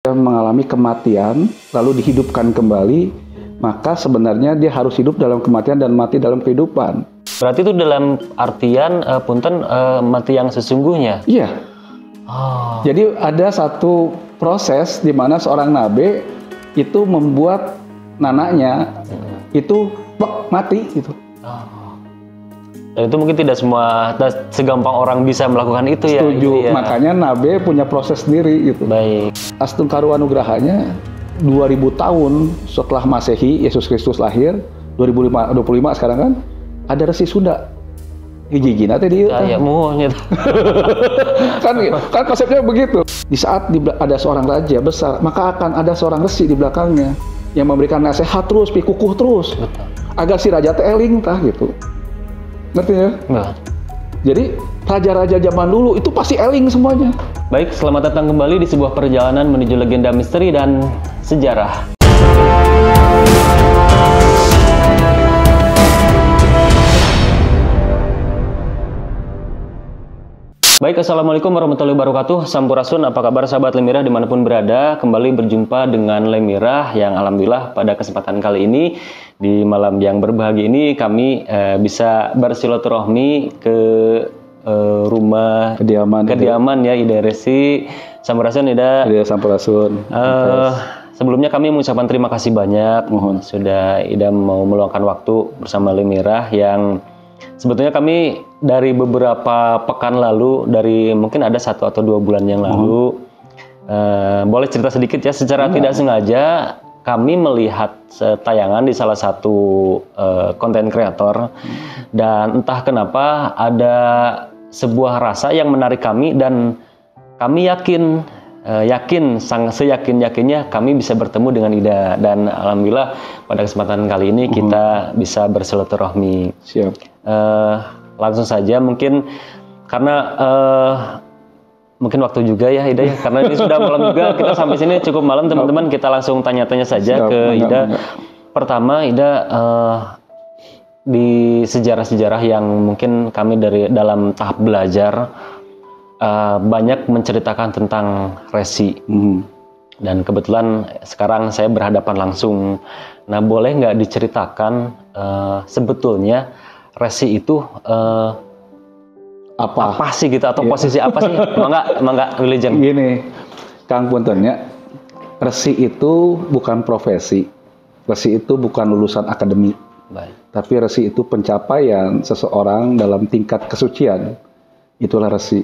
Dia mengalami kematian lalu dihidupkan kembali, maka sebenarnya dia harus hidup dalam kematian dan mati dalam kehidupan. Berarti itu dalam artian punten mati yang sesungguhnya. Iya. Oh. Jadi ada satu proses di mana seorang nabi itu membuat nanaknya itu mati gitu. Dan itu mungkin tidak segampang orang bisa melakukan itu. Setuju. Ya. Setuju. Ya. Makanya nabi punya proses sendiri gitu. Baik. Astungkaru Anugrahanya 2000 tahun setelah Masehi Yesus Kristus lahir, 2025 sekarang kan ada Resi Sunda. Hiji-hiji nanti dia kan konsepnya begitu. Di saat ada seorang raja besar, maka akan ada seorang resi di belakangnya yang memberikan nasihat terus, pikukuh terus. Betul. Agar si raja eling tah gitu. Ngerti ya? Nah. Jadi raja-raja zaman dulu itu pasti eling semuanya. Baik, selamat datang kembali di sebuah perjalanan menuju legenda misteri dan sejarah. Baik, assalamualaikum warahmatullahi wabarakatuh. Sampurasun, apa kabar sahabat Lemirah dimanapun berada? Kembali berjumpa dengan Lemirah yang alhamdulillah pada kesempatan kali ini di malam yang berbahagia ini kami bisa bersilaturahmi ke rumah kediaman ya Ida Resi. Sampurasun Ida. Iya, sampurasun. Sebelumnya kami mengucapkan terima kasih banyak. Mohon sudah Ida mau meluangkan waktu bersama Lemirah yang sebetulnya kami dari beberapa pekan lalu, dari mungkin ada 1 atau 2 bulan yang lalu, boleh cerita sedikit ya, secara tidak sengaja kami melihat tayangan di salah satu konten kreator, dan entah kenapa ada sebuah rasa yang menarik kami, dan kami seyakin-yakinnya kami bisa bertemu dengan Ida, dan alhamdulillah pada kesempatan kali ini kita bisa bersilaturahmi. Siap. Langsung saja mungkin karena mungkin waktu juga ya Ida ya, karena ini sudah malam juga, kita sampai sini cukup malam teman-teman, kita langsung tanya-tanya saja. Siap, ke Ida. Pertama Ida, di sejarah-sejarah yang mungkin kami dalam tahap belajar banyak menceritakan tentang resi. Dan kebetulan sekarang saya berhadapan langsung. Nah, boleh nggak diceritakan sebetulnya resi itu apa sih gitu, atau posisi apa sih? Mangga Wilujeng. Gini, Kang Puntennya, resi itu bukan profesi. Resi itu bukan lulusan akademik. Baik. Tapi resi itu pencapaian seseorang dalam tingkat kesucian. Itulah resi.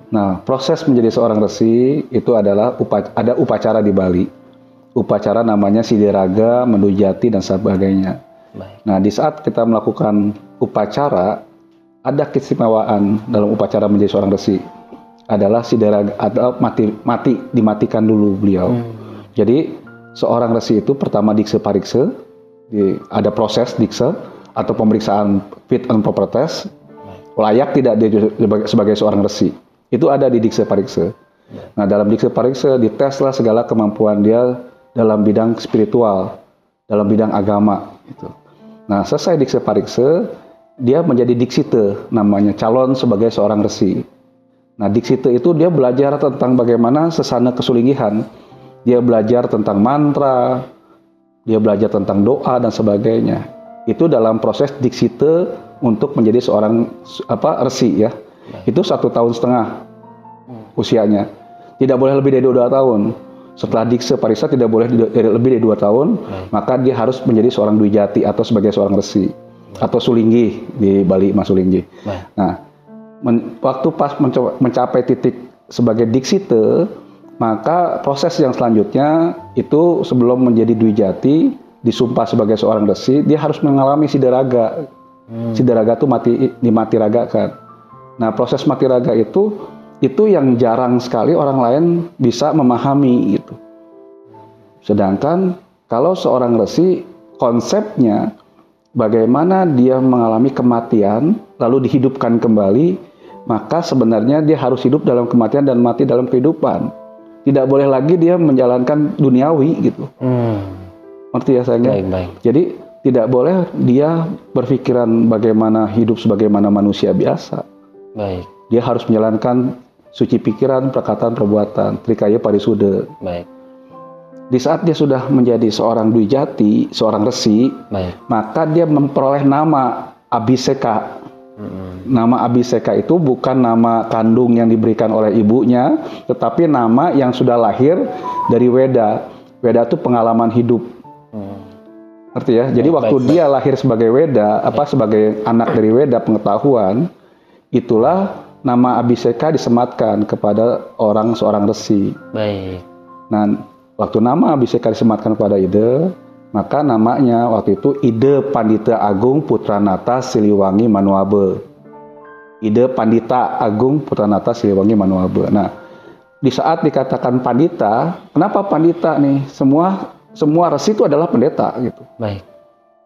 Nah, proses menjadi seorang resi itu adalah ada upacara di Bali. Upacara namanya Sideraga, Mendujati, dan sebagainya. Baik. Nah, di saat kita melakukan upacara, ada keistimewaan dalam upacara menjadi seorang resi. Adalah Sideraga, ada dimatikan dulu beliau. Jadi, seorang resi itu pertama dikse parikse, ada proses dikse atau pemeriksaan fit and proper test, layak tidak sebagai seorang resi. Itu ada di dikse parikse. Nah, dalam dikse parikse diteslah segala kemampuan dia dalam bidang spiritual, dalam bidang agama gitu. Nah, selesai dikse parikse, dia menjadi diksite, namanya calon sebagai seorang resi. Nah, diksite itu dia belajar tentang bagaimana sesana kesulingihan. Dia belajar tentang mantra, dia belajar tentang doa dan sebagainya. Itu dalam proses diksite untuk menjadi seorang resi ya. Itu 1,5 tahun usianya. Tidak boleh lebih dari 2 tahun. Setelah dikse pariksa tidak boleh lebih dari 2 tahun. Maka dia harus menjadi seorang Dwijati atau sebagai seorang resi. Atau Sulinggi di Bali, Mas Sulinggi. Nah, waktu pas mencapai titik sebagai diksite, maka proses yang selanjutnya itu sebelum menjadi Dwijati, disumpah sebagai seorang resi, dia harus mengalami Sideraga. Sideraga itu dimatiragakan. Nah, proses matiraga itu yang jarang sekali orang lain bisa memahami gitu. Sedangkan kalau seorang resi, konsepnya bagaimana dia mengalami kematian lalu dihidupkan kembali, maka sebenarnya dia harus hidup dalam kematian dan mati dalam kehidupan. Tidak boleh lagi dia menjalankan duniawi gitu. Ngerti ya sayangnya? Baik. Jadi tidak boleh dia berpikiran bagaimana hidup sebagaimana manusia biasa. Dia harus menjalankan suci pikiran, perkataan, perbuatan, trikaya parisude. Di saat dia sudah menjadi seorang Dwi Jati, seorang resi, Baik. maka dia memperoleh nama Abhiseka. Nama Abhiseka itu bukan nama kandung yang diberikan oleh ibunya, tetapi nama yang sudah lahir dari Weda. Weda itu pengalaman hidup. Ngerti ya? Jadi waktu dia lahir sebagai Weda, sebagai anak dari Weda, pengetahuan, itulah nama Abhiseka disematkan kepada seorang resi. Baik. Nah, waktu nama Abhiseka disematkan kepada Ide, maka namanya waktu itu Ide Pandita Agung Putranata Siliwangi Manuabe. Ide Pandita Agung Putranata Siliwangi Manuabe. Nah, di saat dikatakan pandita, kenapa pandita nih? Semua resi itu adalah pendeta gitu. Baik.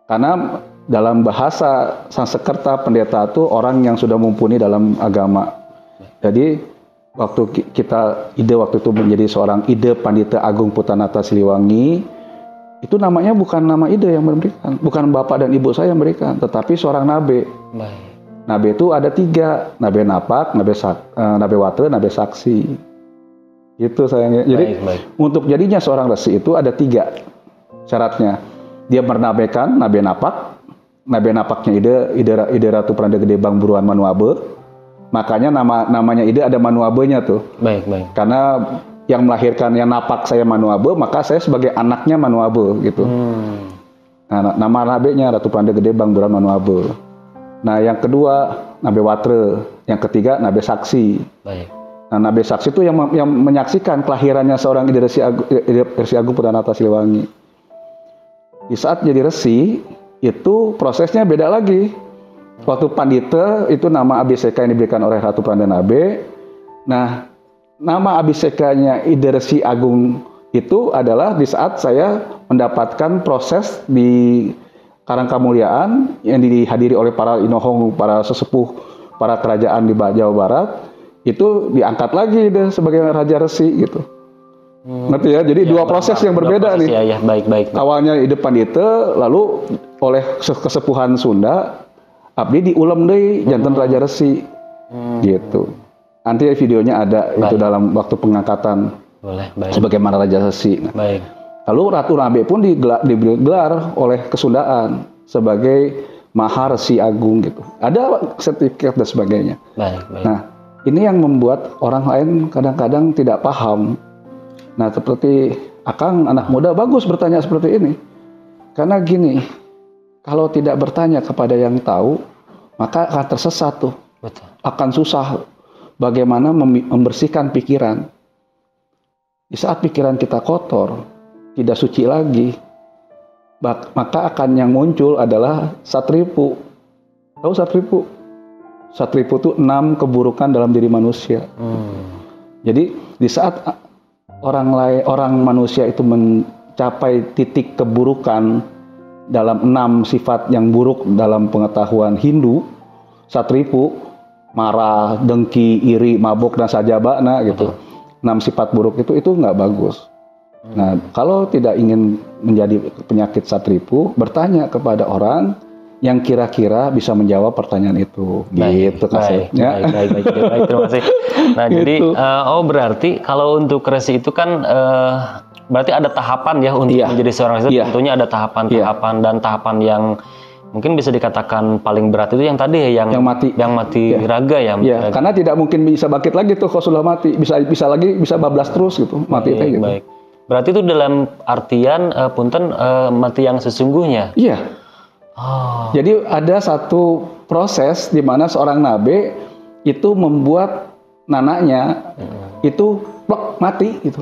Karena dalam bahasa Sanskerta, pendeta itu orang yang sudah mumpuni dalam agama. Jadi waktu Ide waktu itu menjadi seorang Ide Pandita Agung Putranata Siliwangi, itu namanya bukan nama Ide yang memberikan, bukan bapak dan ibu saya yang memberikan, tetapi seorang nabe. Baik. Nabe itu ada 3, nabe napak, nabe wate, nabe saksi. Itu sayangnya. Jadi baik. untuk jadinya seorang resi itu ada 3 syaratnya. Dia bernabekan, nabe napak. Nabe napaknya Ide Ratu Pranda Gede Bang Buruan Manuabe. Makanya namanya Ide ada Manuabenya tuh. Baik. Karena yang melahirkan yang napak saya Manuabe, maka saya sebagai anaknya Manuabe gitu. Nah, nama nabenya Ratu Pranda Gede Bang Buruan Manuabe. Nah, yang kedua nabe watre, yang ketiga nabe saksi. Baik. Nah, nabe saksi itu yang menyaksikan kelahirannya seorang Ide Resi Agung Putranata Siliwangi. Di saat jadi resi, itu prosesnya beda lagi. Waktu pandita itu nama Abhiseka yang diberikan oleh Ratu Pranda Nabe. Nah, nama Abhisekanya Ide Resi Agung itu adalah di saat saya mendapatkan proses di Karangkamuliaan yang dihadiri oleh para inohong, para sesepuh, para kerajaan di Jawa Barat, itu diangkat lagi deh sebagai raja resi gitu. Ngerti ya? Jadi dua proses yang berbeda nih. Ya, baik. Awalnya Ide Pandita, lalu oleh kesepuhan Sunda, abdi diulam deh janten raja resi. Gitu. Nanti videonya ada itu dalam waktu pengangkatan. Boleh, baik. Sebagaimana raja resi. Nah, baik. lalu Ratu Nabe pun digelar oleh Kesundaan sebagai Maharesi Agung gitu. Ada sertifikat dan sebagainya. Baik. Nah, ini yang membuat orang lain kadang-kadang tidak paham. Nah, seperti Akang anak muda bagus bertanya seperti ini. Karena gini, kalau tidak bertanya kepada yang tahu, maka akan tersesat tuh. Betul. Akan susah bagaimana membersihkan pikiran. Di saat pikiran kita kotor, tidak suci lagi, maka akan yang muncul adalah satripu. Tahu satripu? Satripu itu 6 keburukan dalam diri manusia. Jadi di saat orang manusia itu mencapai titik keburukan dalam 6 sifat yang buruk dalam pengetahuan Hindu, satripu, marah, dengki, iri, mabuk dan sajabana gitu. 6 sifat buruk itu nggak bagus. Nah, kalau tidak ingin menjadi penyakit satripu, bertanya kepada orang yang kira-kira bisa menjawab pertanyaan itu. Gitu kasihnya. Baik, terima kasih. Nah, gitu. Jadi, berarti kalau untuk resi itu kan berarti ada tahapan ya untuk menjadi seorang resi. Tentunya ada tahapan-tahapan dan tahapan yang mungkin bisa dikatakan paling berat itu yang tadi ya, yang mati raga ya. Iya, karena tidak mungkin bisa bangkit lagi tuh kalau sudah mati. Bisa lagi, bisa bablas terus gitu, mati gitu. Baik. Berarti itu dalam artian mati yang sesungguhnya. Iya. Jadi ada satu proses di mana seorang nabe itu membuat nananya itu plek mati gitu.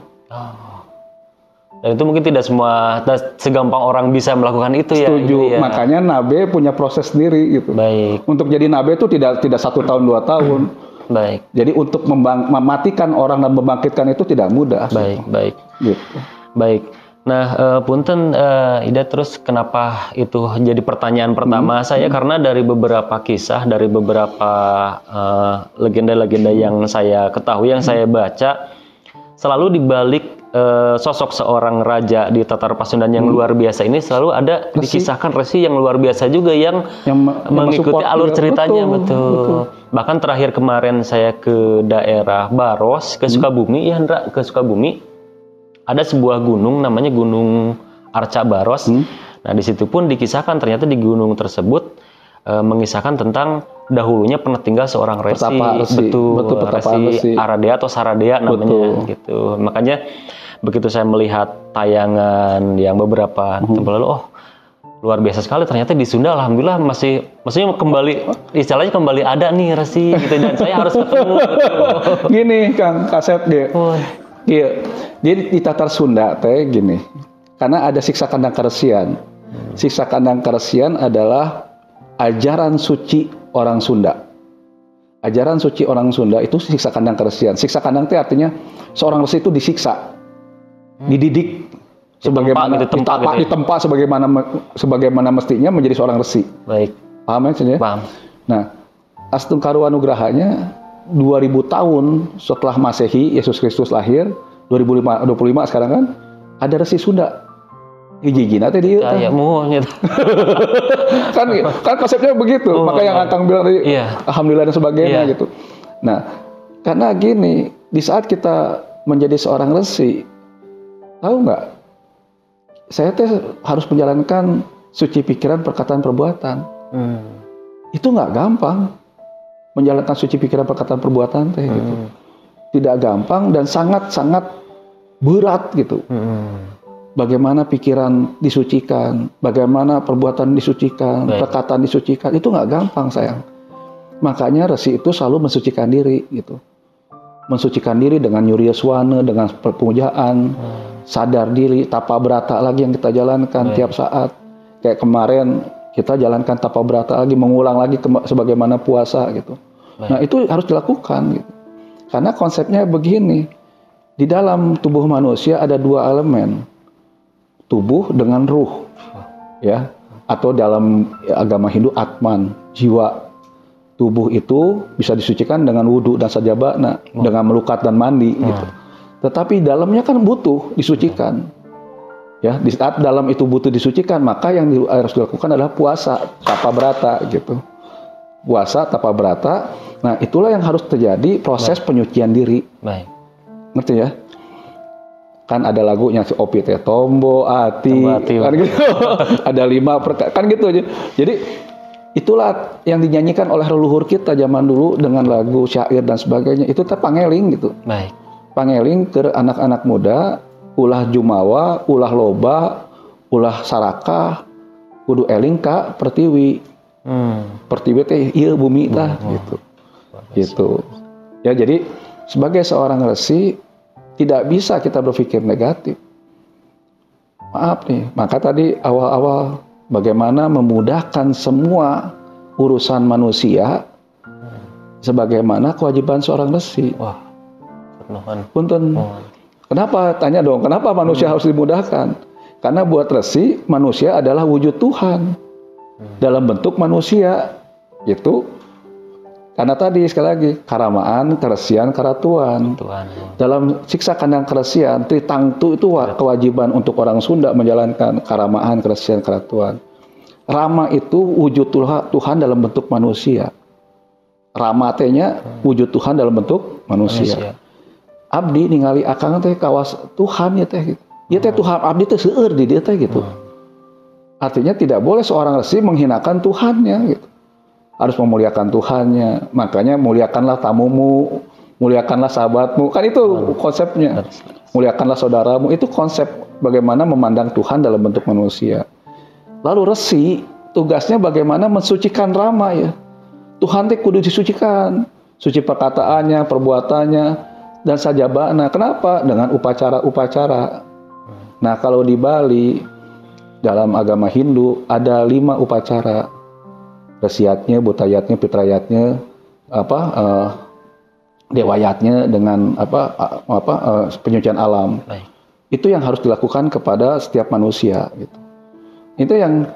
Dan itu mungkin tidak segampang orang bisa melakukan itu. Setuju. Ya. Makanya nabe punya proses sendiri gitu. Baik. Untuk jadi nabe itu tidak 1 tahun 2 tahun. Baik. Jadi untuk mematikan orang dan membangkitkan itu tidak mudah. Baik. Gitu. Baik. Nah, punten Ida, terus kenapa itu jadi pertanyaan pertama saya? Karena dari beberapa kisah, dari beberapa legenda-legenda yang saya ketahui, yang saya baca, selalu dibalik sosok seorang raja di Tatar Pasundan yang luar biasa ini selalu ada dikisahkan resi yang luar biasa juga yang mengikuti alur ceritanya. Betul. Bahkan terakhir kemarin saya ke daerah Baros, ke Sukabumi, ke Sukabumi. ada sebuah gunung namanya Gunung Arca Baros. Nah, di situ pun dikisahkan ternyata di gunung tersebut mengisahkan tentang dahulunya pernah tinggal seorang resi, betul resi Aradea atau Saradea namanya gitu. Makanya begitu saya melihat tayangan yang beberapa tempat lalu, oh luar biasa sekali, ternyata di Sunda alhamdulillah maksudnya kembali istilahnya kembali ada nih resi gitu, dan saya harus ketemu gitu. Gini Kang Kasep Iya. Jadi di Tatar Sunda teh gini. Karena ada siksa kandang karesian. Siksa kandang karesian adalah ajaran suci orang Sunda. Ajaran suci orang Sunda itu siksa kandang karesian. Siksa kandang itu artinya seorang resi itu disiksa, dididik sebagaimana ditempa sebagaimana mestinya menjadi seorang resi. Baik. Paham ya? Paham. Nah, Astungkaru Anugrahanya 2000 tahun setelah Masehi Yesus Kristus lahir, 2025 sekarang kan ada resi Sunda. Hiji-hijina teh dieu teh. kan konsepnya begitu. Maka yang Akang bilang tadi alhamdulillah dan sebagainya gitu. Nah, karena gini, di saat kita menjadi seorang resi, tahu nggak? Saya teh harus menjalankan suci pikiran, perkataan, perbuatan. Itu nggak gampang. Menjalankan suci pikiran, perkataan, perbuatan teh gitu. Tidak gampang dan sangat-sangat berat gitu. Bagaimana pikiran disucikan, bagaimana perbuatan disucikan, perkataan disucikan, itu nggak gampang sayang. Makanya resi itu selalu mensucikan diri gitu. Mensucikan diri dengan nyuri yaswana, dengan pemujaan, sadar diri, tapa berata lagi yang kita jalankan tiap saat. Kayak kemarin kita jalankan tapa berata lagi, mengulang lagi sebagaimana puasa gitu. Nah itu harus dilakukan gitu. Karena konsepnya begini, di dalam tubuh manusia ada dua elemen. Tubuh dengan ruh, ya, atau dalam agama Hindu atman, jiwa. Tubuh itu bisa disucikan dengan wudhu dan sajabana, dengan melukat dan mandi, gitu. Tetapi dalamnya kan butuh disucikan, ya. Di saat dalam itu butuh disucikan, maka yang harus dilakukan adalah puasa, tapa berata, gitu. Puasa, tapa berata. Nah, itulah yang harus terjadi proses penyucian diri. Ngerti ya? Kan ada lagunya si Opi teh tombo ati kan gitu. Ada 5 kan gitu aja. Jadi itulah yang dinyanyikan oleh leluhur kita zaman dulu dengan lagu syair dan sebagainya. Itu teh pangeling gitu. Pangeling ke anak-anak muda, ulah jumawa, ulah loba, ulah sarakah, kudu eling ka pertiwi. Pertiwi teh ieu bumi tah gitu. Gitu. Ya jadi sebagai seorang resi tidak bisa kita berpikir negatif. Maaf nih, maka tadi awal-awal bagaimana memudahkan semua urusan manusia sebagaimana kewajiban seorang resi. Punten. Kenapa? Tanya dong, kenapa manusia harus dimudahkan? Karena buat resi, manusia adalah wujud Tuhan dalam bentuk manusia. Gitu. Karena tadi sekali lagi karamaan, keresian, karatuan. Dalam siksa kandang keresian, tritangtu itu kewajiban untuk orang Sunda menjalankan karamaan, keresian, karatuan. Rama itu wujud Tuhan dalam bentuk manusia. Rama tehnya wujud Tuhan dalam bentuk manusia. Abdi ningali akang teh kawas Tuhan ya teh gitu. Ya teh Tuhan abdi teh seueur di dia teh gitu. Artinya tidak boleh seorang resi menghinakan Tuhannya gitu. Harus memuliakan Tuhannya. Makanya muliakanlah tamumu, muliakanlah sahabatmu. Kan itu konsepnya. Muliakanlah saudaramu. Itu konsep bagaimana memandang Tuhan dalam bentuk manusia. Lalu resi, tugasnya bagaimana mensucikan Rama ya. Tuhan teh kudu disucikan. Suci perkataannya, perbuatannya, dan sajabana. Kenapa? Dengan upacara-upacara. Nah kalau di Bali, dalam agama Hindu, ada 5 upacara. Resiatnya, butayatnya, pitrayatnya, dewayatnya dengan penyucian alam. Itu yang harus dilakukan kepada setiap manusia. Gitu. Itu yang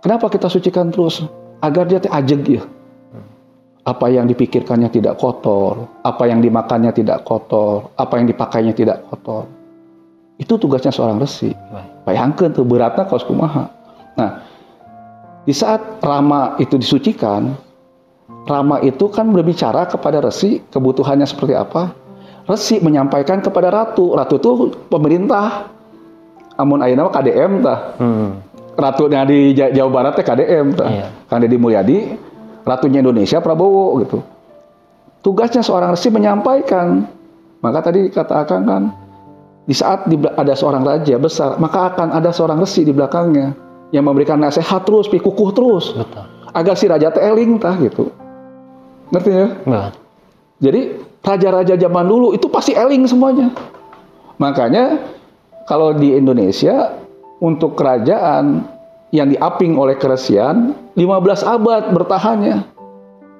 kenapa kita sucikan terus agar dia ajeg ya. Apa yang dipikirkannya tidak kotor, apa yang dimakannya tidak kotor, apa yang dipakainya tidak kotor. Itu tugasnya seorang resi. Bayangkeun teu beratna kaos kumaha. Nah, di saat Rama itu disucikan, Rama itu kan berbicara kepada resi kebutuhannya seperti apa. Resi menyampaikan kepada ratu. Ratu itu pemerintah. Amun ayeuna mah KDM tah. Ratunya di Jawa Barat teh KDM tah. Iya. Kang Deddy Mulyadi, ratunya Indonesia Prabowo gitu. Tugasnya seorang resi menyampaikan. Maka tadi kata Akang kan, di saat ada seorang raja besar, maka akan ada seorang resi di belakangnya yang memberikan nasihat terus, pikukuh terus. Betul. Agar si raja teh eling tah gitu. Ngerti ya? Betul. Jadi raja-raja zaman dulu itu pasti eling semuanya. Makanya kalau di Indonesia untuk kerajaan yang diaping oleh keresian 15 abad bertahannya.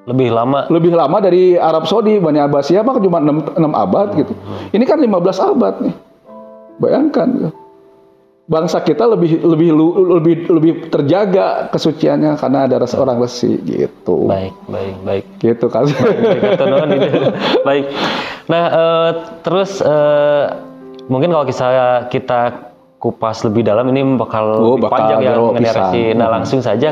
Lebih lama. Lebih lama dari Arab Saudi, Bani Abbasiyah mah cuma 6 abad gitu. Ini kan 15 abad nih. Bayangkan. Bangsa kita lebih terjaga kesuciannya karena ada seorang resi gitu. Baik. Gitu kan. Baik. Nah, terus mungkin kalau kita kupas lebih dalam ini bakal panjang ya mengenai resi. Nah, langsung saja